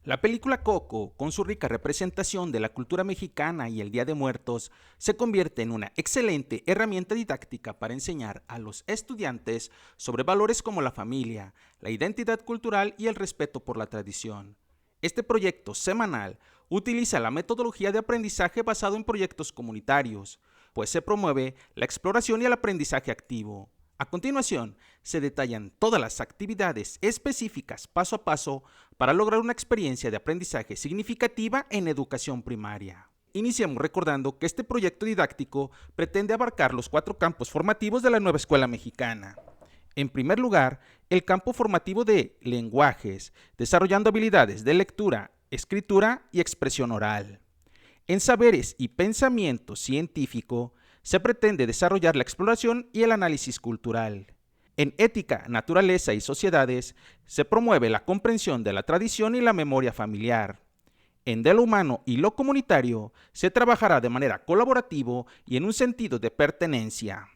La película Coco, con su rica representación de la cultura mexicana y el Día de Muertos, se convierte en una excelente herramienta didáctica para enseñar a los estudiantes sobre valores como la familia, la identidad cultural y el respeto por la tradición. Este proyecto semanal utiliza la metodología de aprendizaje basado en proyectos comunitarios, pues se promueve la exploración y el aprendizaje activo. A continuación, se detallan todas las actividades específicas paso a paso para lograr una experiencia de aprendizaje significativa en educación primaria. Iniciamos recordando que este proyecto didáctico pretende abarcar los 4 campos formativos de la nueva escuela mexicana. En primer lugar, el campo formativo de lenguajes, desarrollando habilidades de lectura, escritura y expresión oral. En saberes y pensamiento científico, se pretende desarrollar la exploración y el análisis cultural. En ética, naturaleza y sociedades, se promueve la comprensión de la tradición y la memoria familiar. En de lo humano y lo comunitario, se trabajará de manera colaborativa y en un sentido de pertenencia.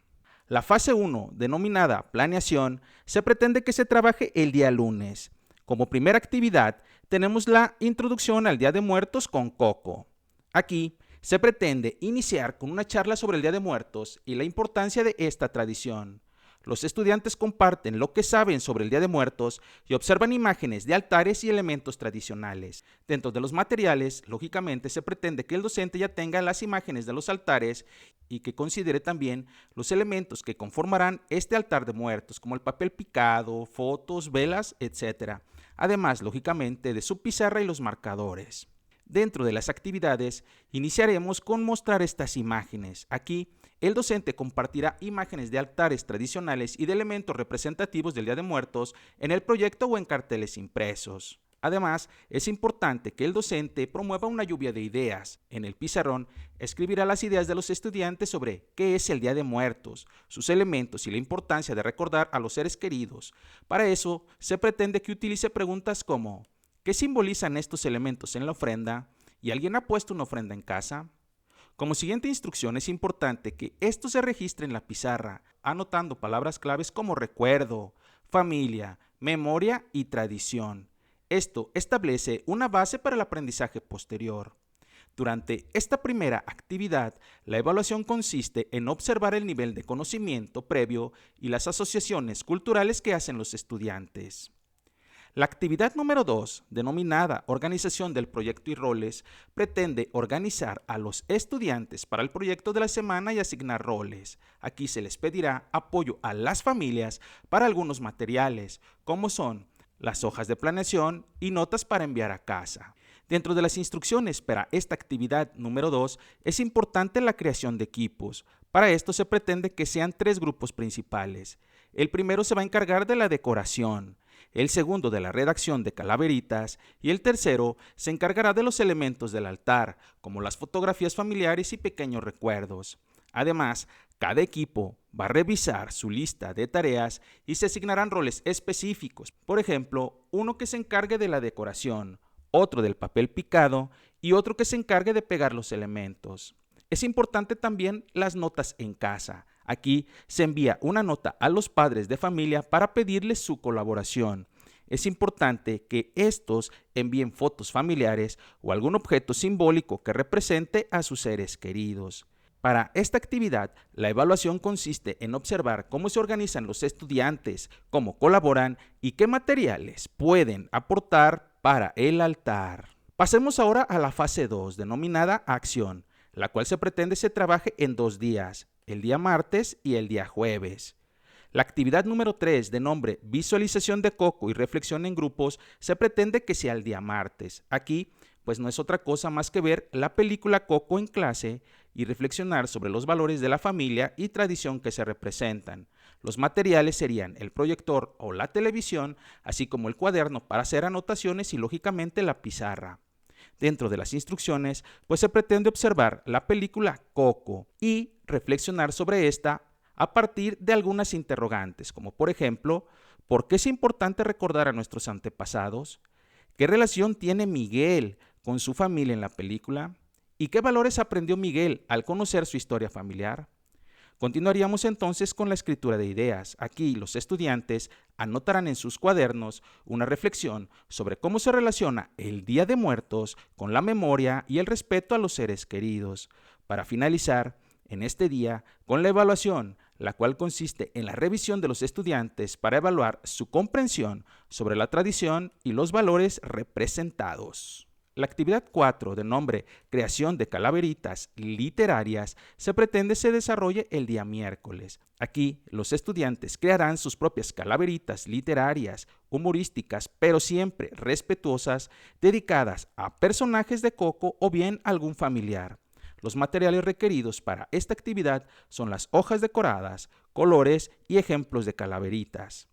La fase 1, denominada planeación, se pretende que se trabaje el día lunes. Como primera actividad, tenemos la introducción al Día de Muertos con Coco. Aquí se pretende iniciar con una charla sobre el Día de Muertos y la importancia de esta tradición. Los estudiantes comparten lo que saben sobre el Día de Muertos y observan imágenes de altares y elementos tradicionales. Dentro de los materiales, lógicamente, se pretende que el docente ya tenga las imágenes de los altares y que considere también los elementos que conformarán este altar de muertos, como el papel picado, fotos, velas, etc. Además, lógicamente, de su pizarra y los marcadores. Dentro de las actividades, iniciaremos con mostrar estas imágenes. Aquí, el docente compartirá imágenes de altares tradicionales y de elementos representativos del Día de Muertos en el proyecto o en carteles impresos. Además, es importante que el docente promueva una lluvia de ideas. En el pizarrón, escribirá las ideas de los estudiantes sobre qué es el Día de Muertos, sus elementos y la importancia de recordar a los seres queridos. Para eso, se pretende que utilice preguntas como ¿qué simbolizan estos elementos en la ofrenda? ¿Y alguien ha puesto una ofrenda en casa? Como siguiente instrucción es importante que esto se registre en la pizarra, anotando palabras claves como recuerdo, familia, memoria y tradición. Esto establece una base para el aprendizaje posterior. Durante esta primera actividad, la evaluación consiste en observar el nivel de conocimiento previo y las asociaciones culturales que hacen los estudiantes. La actividad número 2, denominada Organización del Proyecto y Roles, pretende organizar a los estudiantes para el proyecto de la semana y asignar roles. Aquí se les pedirá apoyo a las familias para algunos materiales, como son las hojas de planeación y notas para enviar a casa. Dentro de las instrucciones para esta actividad número 2 es importante la creación de equipos. Para esto se pretende que sean 3 grupos principales. El primero se va a encargar de la decoración, el segundo de la redacción de calaveritas y el tercero se encargará de los elementos del altar, como las fotografías familiares y pequeños recuerdos. Además, cada equipo va a revisar su lista de tareas y se asignarán roles específicos. Por ejemplo, uno que se encargue de la decoración, otro del papel picado y otro que se encargue de pegar los elementos. Es importante también las notas en casa. Aquí se envía una nota a los padres de familia para pedirles su colaboración. Es importante que estos envíen fotos familiares o algún objeto simbólico que represente a sus seres queridos. Para esta actividad, la evaluación consiste en observar cómo se organizan los estudiantes, cómo colaboran y qué materiales pueden aportar para el altar. Pasemos ahora a la fase 2, denominada acción, la cual se pretende se trabaje en 2 días, el día martes y el día jueves. La actividad número 3, de nombre Visualización de Coco y Reflexión en Grupos, se pretende que sea el día martes. Aquí, pues no es otra cosa más que ver la película Coco en clase y reflexionar sobre los valores de la familia y tradición que se representan. Los materiales serían el proyector o la televisión, así como el cuaderno para hacer anotaciones y lógicamente la pizarra. Dentro de las instrucciones, pues se pretende observar la película Coco y reflexionar sobre esta a partir de algunas interrogantes, como por ejemplo, ¿por qué es importante recordar a nuestros antepasados? ¿Qué relación tiene Miguel con su familia en la película? ¿Y qué valores aprendió Miguel al conocer su historia familiar? Continuaríamos entonces con la escritura de ideas. Aquí los estudiantes anotarán en sus cuadernos una reflexión sobre cómo se relaciona el Día de Muertos con la memoria y el respeto a los seres queridos, para finalizar en este día con la evaluación, la cual consiste en la revisión de los estudiantes para evaluar su comprensión sobre la tradición y los valores representados. La actividad 4, de nombre Creación de calaveritas literarias, se pretende se desarrolle el día miércoles. Aquí, los estudiantes crearán sus propias calaveritas literarias, humorísticas, pero siempre respetuosas, dedicadas a personajes de Coco o bien algún familiar. Los materiales requeridos para esta actividad son las hojas decoradas, colores y ejemplos de calaveritas.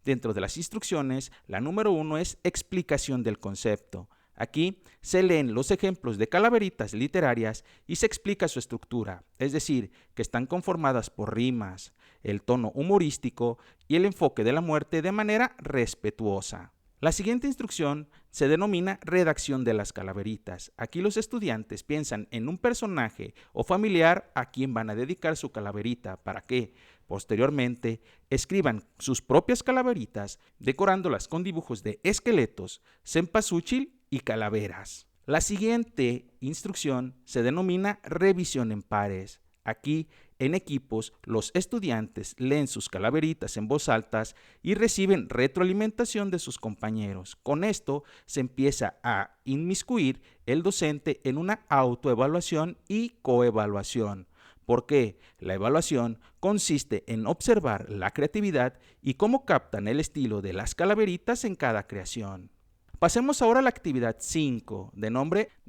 Dentro de las instrucciones, la número 1 es explicación del concepto. Aquí se leen los ejemplos de calaveritas literarias y se explica su estructura, es decir, que están conformadas por rimas, el tono humorístico y el enfoque de la muerte de manera respetuosa. La siguiente instrucción se denomina redacción de las calaveritas. Aquí los estudiantes piensan en un personaje o familiar a quien van a dedicar su calaverita para que, posteriormente, escriban sus propias calaveritas decorándolas con dibujos de esqueletos, cempasúchil y calaveras. La siguiente instrucción se denomina revisión en pares. Aquí, en equipos, los estudiantes leen sus calaveritas en voz alta y reciben retroalimentación de sus compañeros. Con esto se empieza a inmiscuir el docente en una autoevaluación y coevaluación, porque la evaluación consiste en observar la creatividad y cómo captan el estilo de las calaveritas en cada creación. Pasemos ahora a la actividad 5, de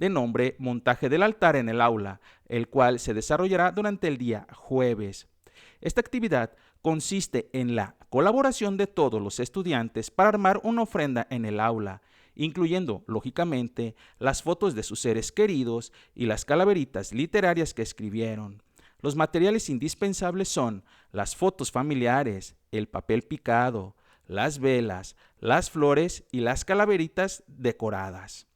nombre montaje del altar en el aula, el cual se desarrollará durante el día jueves. Esta actividad consiste en la colaboración de todos los estudiantes para armar una ofrenda en el aula, incluyendo, lógicamente, las fotos de sus seres queridos y las calaveritas literarias que escribieron. Los materiales indispensables son las fotos familiares, el papel picado, las velas, las flores y las calaveritas decoradas.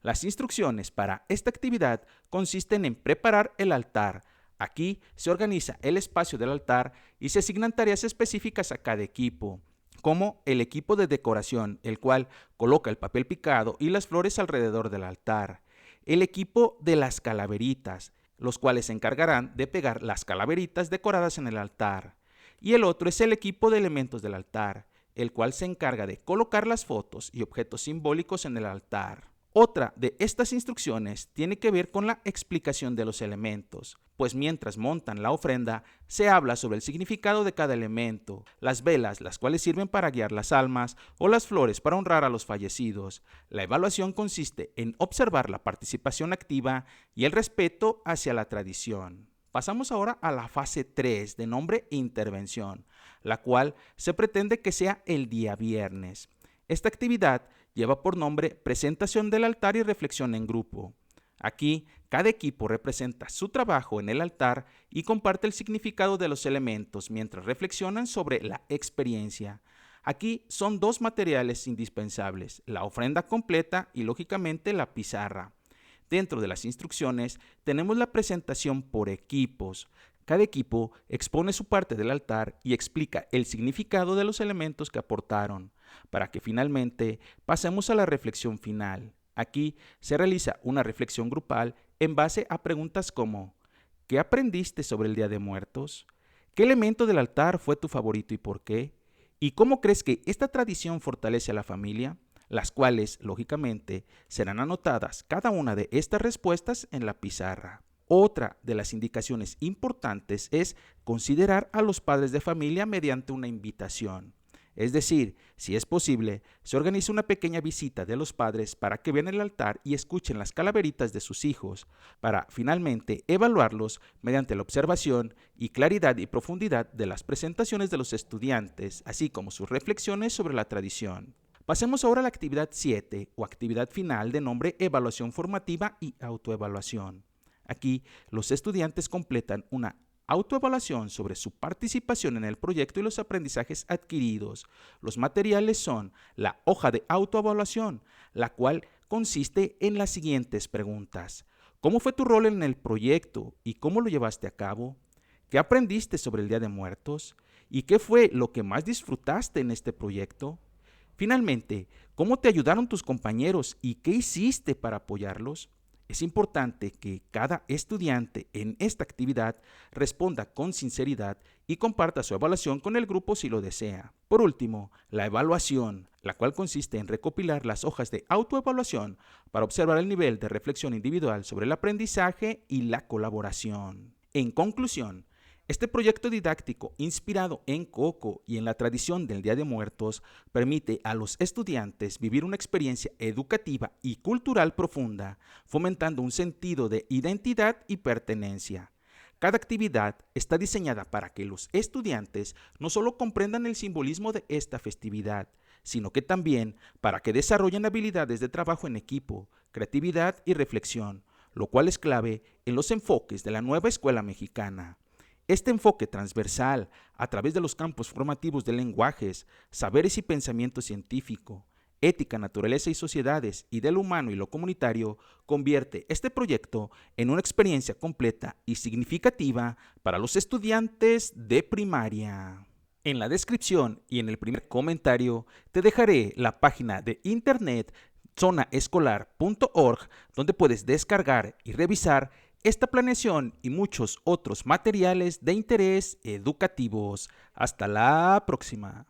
Las instrucciones para esta actividad consisten en preparar el altar. Aquí se organiza el espacio del altar y se asignan tareas específicas a cada equipo, como el equipo de decoración, el cual coloca el papel picado y las flores alrededor del altar, el equipo de las calaveritas, los cuales se encargarán de pegar las calaveritas decoradas en el altar, y el otro es el equipo de elementos del altar, el cual se encarga de colocar las fotos y objetos simbólicos en el altar. Otra de estas instrucciones tiene que ver con la explicación de los elementos, pues mientras montan la ofrenda se habla sobre el significado de cada elemento, las velas, las cuales sirven para guiar las almas, o las flores para honrar a los fallecidos. La evaluación consiste en observar la participación activa y el respeto hacia la tradición. Pasamos ahora a la fase 3, de nombre intervención, la cual se pretende que sea el día viernes. Esta actividad lleva por nombre presentación del altar y reflexión en grupo. Aquí, cada equipo representa su trabajo en el altar y comparte el significado de los elementos mientras reflexionan sobre la experiencia. Aquí son dos materiales indispensables, la ofrenda completa y lógicamente la pizarra. Dentro de las instrucciones tenemos la presentación por equipos. Cada equipo expone su parte del altar y explica el significado de los elementos que aportaron, para que finalmente pasemos a la reflexión final. Aquí se realiza una reflexión grupal en base a preguntas como: ¿qué aprendiste sobre el Día de Muertos? ¿Qué elemento del altar fue tu favorito y por qué? ¿Y cómo crees que esta tradición fortalece a la familia? Las cuales, lógicamente, serán anotadas cada una de estas respuestas en la pizarra. Otra de las indicaciones importantes es considerar a los padres de familia mediante una invitación. Es decir, si es posible, se organiza una pequeña visita de los padres para que vean el altar y escuchen las calaveritas de sus hijos, para finalmente evaluarlos mediante la observación y claridad y profundidad de las presentaciones de los estudiantes, así como sus reflexiones sobre la tradición. Pasemos ahora a la actividad 7 o actividad final de nombre evaluación formativa y autoevaluación. Aquí los estudiantes completan una autoevaluación sobre su participación en el proyecto y los aprendizajes adquiridos. Los materiales son la hoja de autoevaluación, la cual consiste en las siguientes preguntas: ¿cómo fue tu rol en el proyecto y cómo lo llevaste a cabo? ¿Qué aprendiste sobre el Día de Muertos? ¿Y qué fue lo que más disfrutaste en este proyecto? Finalmente, ¿cómo te ayudaron tus compañeros y qué hiciste para apoyarlos? Es importante que cada estudiante en esta actividad responda con sinceridad y comparta su evaluación con el grupo si lo desea. Por último, la evaluación, la cual consiste en recopilar las hojas de autoevaluación para observar el nivel de reflexión individual sobre el aprendizaje y la colaboración. En conclusión, este proyecto didáctico, inspirado en Coco y en la tradición del Día de Muertos, permite a los estudiantes vivir una experiencia educativa y cultural profunda, fomentando un sentido de identidad y pertenencia. Cada actividad está diseñada para que los estudiantes no solo comprendan el simbolismo de esta festividad, sino que también para que desarrollen habilidades de trabajo en equipo, creatividad y reflexión, lo cual es clave en los enfoques de la nueva escuela mexicana. Este enfoque transversal, a través de los campos formativos de lenguajes, saberes y pensamiento científico, ética, naturaleza y sociedades, y del humano y lo comunitario, convierte este proyecto en una experiencia completa y significativa para los estudiantes de primaria. En la descripción y en el primer comentario te dejaré la página de internet zonaescolar.org, donde puedes descargar y revisar esta planeación y muchos otros materiales de interés educativos. Hasta la próxima.